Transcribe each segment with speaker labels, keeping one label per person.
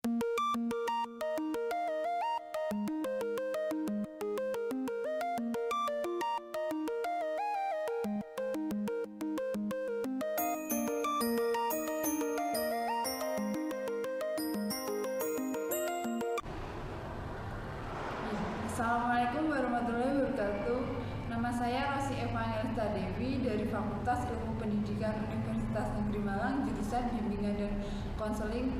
Speaker 1: Assalamualaikum warahmatullahi wabarakatuh. Nama saya Rosi Evangelista Dewi dari Fakultas Ilmu Pendidikan Universitas Negeri Malang, jurusan Bimbingan dan Konseling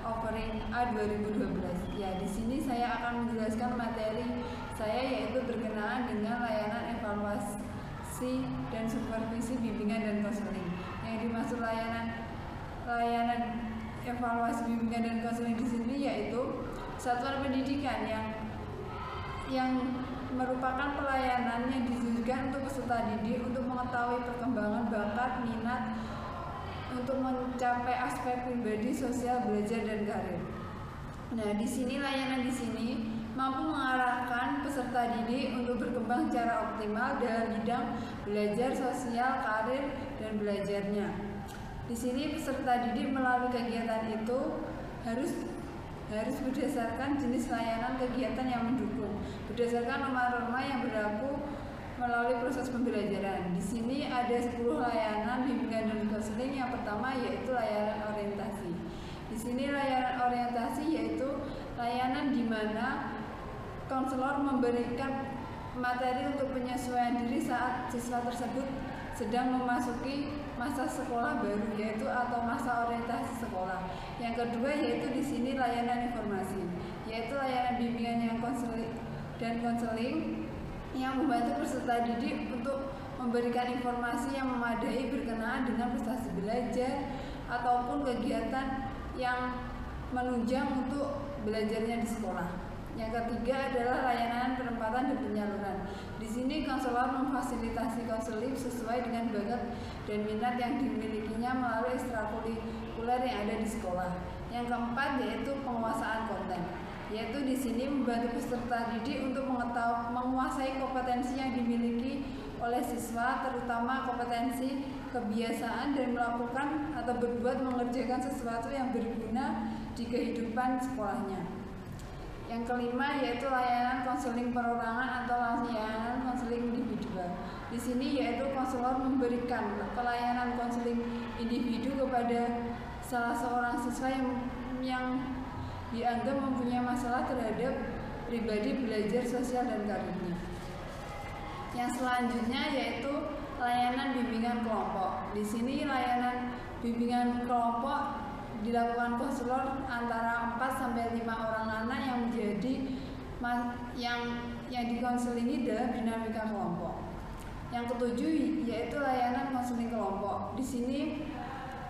Speaker 1: Offering A 2012. Ya, di sini saya akan menjelaskan materi saya, yaitu berkenaan dengan layanan evaluasi dan supervisi bimbingan dan konseling. Yang dimaksud layanan evaluasi bimbingan dan konseling di sini yaitu satuan pendidikan yang merupakan pelayanan yang ditujukan untuk peserta didik untuk mengetahui perkembangan bakat, minat, untuk mencapai aspek pribadi, sosial, belajar, dan karir. Nah, di sini layanan di sini mampu mengarahkan peserta didik untuk berkembang secara optimal dalam bidang belajar, sosial, karir, dan belajarnya. Di sini peserta didik melalui kegiatan itu harus berdasarkan jenis layanan kegiatan yang mendukung, berdasarkan norma-norma yang berlaku melalui proses pembelajaran. Di sini ada 10 layanan bimbingan dan konseling. Yang pertama yaitu layanan orientasi. Di sini layanan orientasi yaitu layanan di mana konselor memberikan materi untuk penyesuaian diri saat siswa tersebut sedang memasuki masa sekolah baru, yaitu atau masa orientasi sekolah. Yang kedua yaitu di sini layanan informasi, yaitu layanan bimbingan yang konseling yang membantu peserta didik untuk memberikan informasi yang memadai berkenaan dengan prestasi belajar ataupun kegiatan yang menunjang untuk belajarnya di sekolah. Yang ketiga adalah layanan penempatan dan penyaluran. Di sini konselor memfasilitasi konseling sesuai dengan bakat dan minat yang dimilikinya melalui ekstrakurikuler yang ada di sekolah. Yang keempat yaitu penguasaan konten, yaitu di sini membantu peserta didik untuk menguasai kompetensi yang dimiliki oleh siswa, terutama kompetensi kebiasaan dan melakukan atau berbuat mengerjakan sesuatu yang berguna di kehidupan sekolahnya. Yang kelima yaitu layanan konseling perorangan atau layanan konseling individual. Di sini yaitu konselor memberikan pelayanan konseling individu kepada salah seorang siswa yang dianggap mempunyai masalah terhadap pribadi, belajar, sosial, dan karirnya. Yang selanjutnya yaitu layanan bimbingan kelompok. Di sini layanan bimbingan kelompok dilakukan konselor antara 4 sampai 5 orang anak yang menjadi yang dikonselingi dalam dinamika kelompok. Yang ketujuh yaitu layanan konseling kelompok. Di sini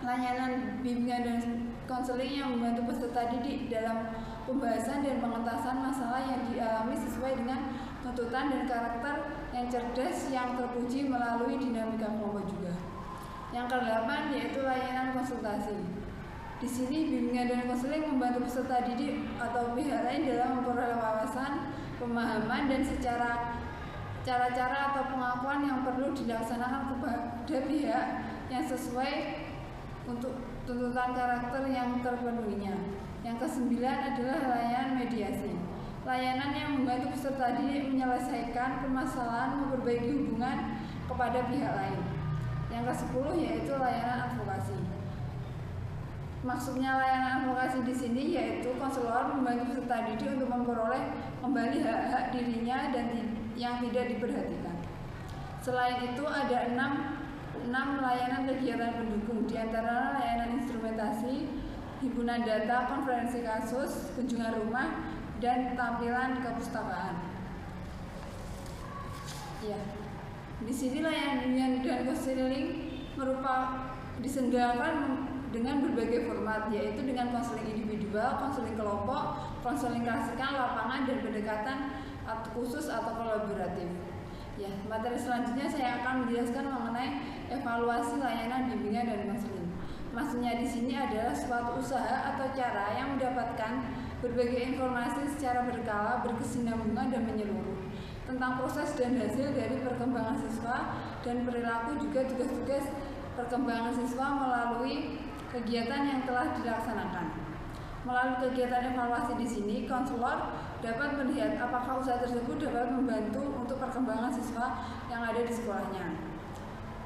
Speaker 1: layanan bimbingan dan konseling yang membantu peserta didik dalam pembahasan dan pengentasan masalah yang dialami sesuai dengan tuntutan dan karakter yang cerdas yang terpuji melalui dinamika kelompok juga. Yang kedelapan yaitu layanan konsultasi. Di sini bimbingan dan konseling membantu peserta didik atau pihak lain dalam memperoleh wawasan, pemahaman, dan cara-cara atau pengakuan yang perlu dilaksanakan kepada pihak yang sesuai untuk tuntutan karakter yang terpenuhinya. Yang kesembilan adalah layanan mediasi. Layanan yang membantu peserta didik menyelesaikan permasalahan, memperbaiki hubungan kepada pihak lain. Yang ke-10 yaitu layanan advokasi. Maksudnya layanan advokasi di sini yaitu konselor membantu peserta didik untuk memperoleh kembali hak-hak dirinya dan yang tidak diperhatikan. Selain itu ada 6 layanan kegiatan pendukung, di antara layanan instrumentasi, himpunan data, konferensi kasus, kunjungan rumah, dan tampilan kepustakaan. Ya, di sini layanan bimbingan dan konseling diselenggarakan dengan berbagai format, yaitu dengan konseling individual, konseling kelompok, konseling klasikan, lapangan, dan pendekatan khusus atau kolaboratif. Ya, materi selanjutnya saya akan menjelaskan mengenai evaluasi layanan bimbingan dan konseling. Maksudnya di sini adalah suatu usaha atau cara yang mendapatkan berbagai informasi secara berkala, berkesinambungan, dan menyeluruh tentang proses dan hasil dari perkembangan siswa dan perilaku, juga tugas-tugas perkembangan siswa melalui kegiatan yang telah dilaksanakan. Melalui kegiatan evaluasi di sini, konselor dapat melihat apakah usaha tersebut dapat membantu untuk perkembangan siswa yang ada di sekolahnya.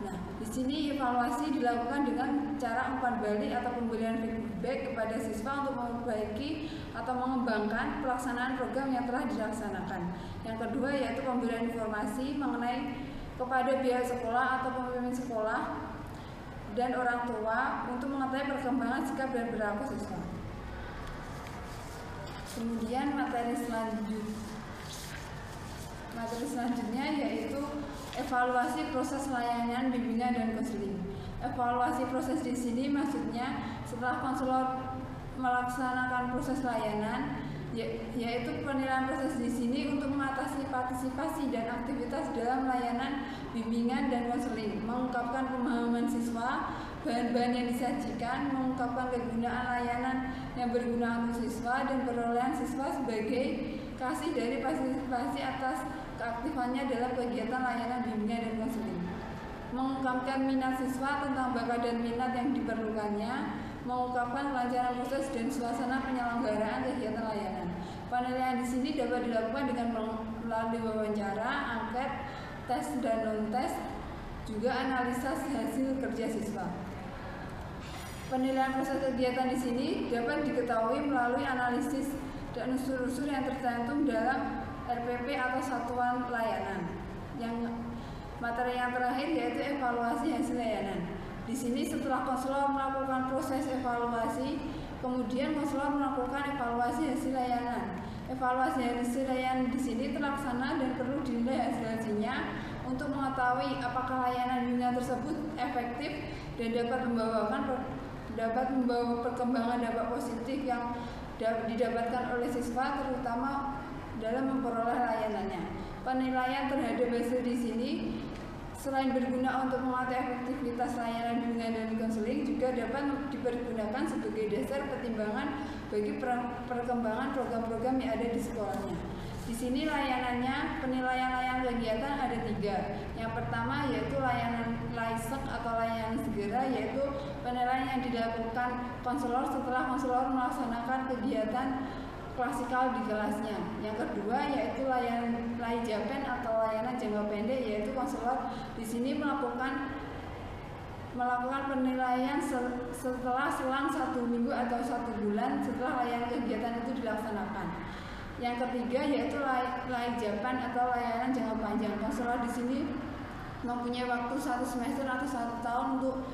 Speaker 1: Nah, di sini evaluasi dilakukan dengan cara umpan balik atau pemberian feedback kepada siswa untuk memperbaiki atau mengembangkan pelaksanaan program yang telah dilaksanakan. Yang kedua yaitu pemberian informasi mengenai kepada pihak sekolah atau pemimpin sekolah dan orang tua untuk mengetahui perkembangan sikap dan perilaku siswa. Kemudian materi selanjutnya yaitu evaluasi proses layanan bimbingan dan konseling. Evaluasi proses di sini maksudnya setelah konselor melaksanakan proses layanan, yaitu penilaian proses di sini untuk mengatasi partisipasi dan aktivitas dalam layanan bimbingan dan konseling, mengungkapkan pemahaman siswa, bahan-bahan yang disajikan, mengungkapkan kegunaan layanan yang berguna untuk siswa dan perolehan siswa sebagai kasih dari partisipasi atas keaktifannya dalam kegiatan layanan bimbingan dan konseling. Mengungkapkan minat siswa tentang bakat dan minat yang diperlukannya, mengungkapkan kelancaran proses dan suasana penyelenggaraan kegiatan layanan. Penilaian di sini dapat dilakukan dengan melalui wawancara, angket, tes dan non-tes, juga analisa hasil kerja siswa. Penilaian proses kegiatan di sini dapat diketahui melalui analisis dan unsur-unsur yang tercantum dalam RPP atau satuan layanan. Yang materi yang terakhir yaitu evaluasi hasil layanan. Di sini setelah konselor melakukan proses evaluasi, kemudian konselor melakukan evaluasi hasil layanan. Evaluasi hasil layanan di sini terlaksana dan perlu dinilai hasilnya untuk mengetahui apakah layanan bimbingan tersebut efektif dan dapat membawa perkembangan dampak positif yang didapatkan oleh siswa, terutama dalam memperoleh layanannya. Penilaian terhadap hasil di sini selain berguna untuk mengatasi efektivitas layanan bimbingan dan konseling, juga dapat dipergunakan sebagai dasar pertimbangan bagi perkembangan program-program yang ada di sekolahnya. Di sini penilaian layanan kegiatan ada 3. Yang pertama yaitu layanan laisek atau layanan segera, yaitu penilaian yang dilakukan konselor setelah konselor melaksanakan kegiatan klasikal di kelasnya. Yang kedua yaitu layanan laijapen atau layanan jangka pendek, yaitu konselor di sini melakukan penilaian setelah selang 1 minggu atau 1 bulan setelah layanan kegiatan itu dilaksanakan. Yang ketiga yaitu laijapen atau layanan jangka panjang. Konselor di sini mempunyai waktu 1 semester atau 1 tahun untuk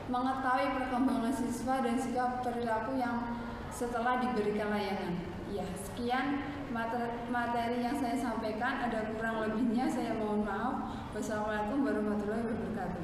Speaker 1: mengetahui perkembangan siswa dan sikap perilaku yang setelah diberikan layanan. Ya, sekian materi yang saya sampaikan. Ada kurang lebihnya saya mohon maaf. Wassalamualaikum warahmatullahi wabarakatuh.